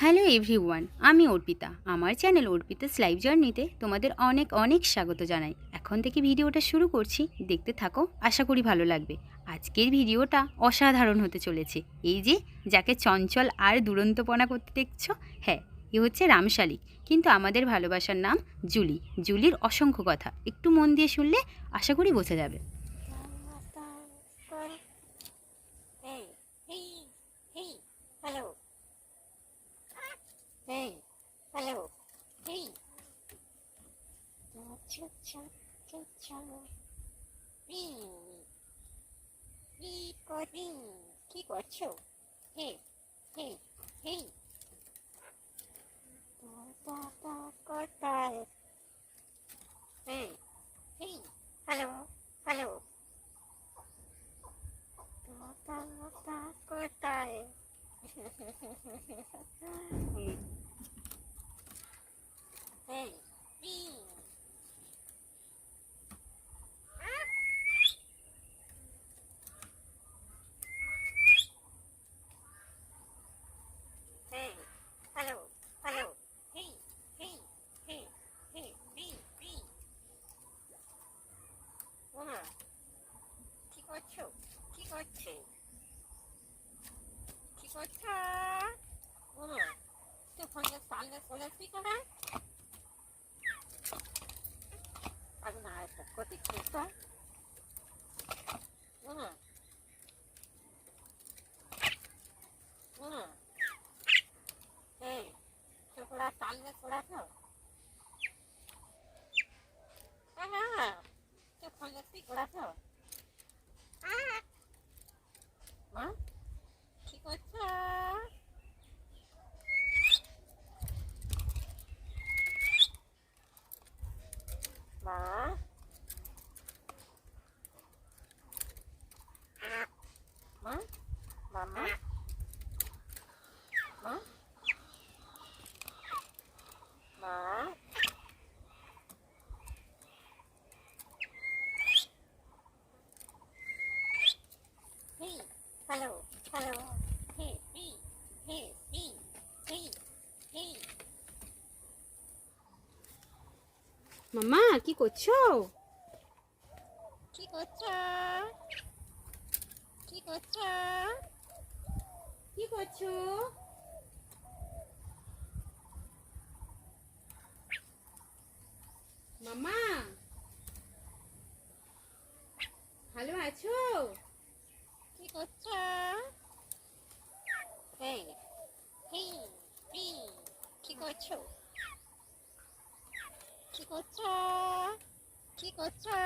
Hello everyone, আমি অর্পিতা। আমার channel Arpita's live জার্নিতে তোমাদের অনেক অনেক স্বাগত জানাই। এখন থেকে ভিডিওটা শুরু করছি, দেখতে থাকো, আশা করি ভালো লাগবে। আজকের ভিডিওটা অসাধারণ হতে চলেছে। এই যে যাকে চঞ্চল আর দুরন্তপনা করতে দেখছো, হ্যাঁ, এ হচ্ছে রামশালিক, কিন্তু আমাদের ভালোবাসার নাম জুলি। জুলির অসংখ্য কথা একটু মন দিয়ে শুনলে আশা করি বোঝা যাবে। Hey, hello. Hey. Cha cha cha cha. কি করছো? Hey, hey, hey. কোথায়? Hey, hey, hello, hello. কোথায়? Hey, hey. Hey, hello, hello. Hey, hey, hey, hey, hey, hey. ওমা, কি করছো? কি করছে? কি করছো? ওমা, তো ফোনে সামনে চলেছি কেনা? আর না, ক্ষতি করতো। ওমা, ওমা, এই, চোখলা সামনে চলেছো? তো ফোনে কি করেছো? মা, কি করছো? মা, মা, মামা, মা, মা, hey, hello, hello, hey, hey, hey, hey, hey, hey. মাম্মা, কি করছো? কি করছো? কি করছো? কি করছো? মাম্মা, ভালো আছো? কি করছো? Hey, hey, hey. কি করছো? কি করছো? কি করছো?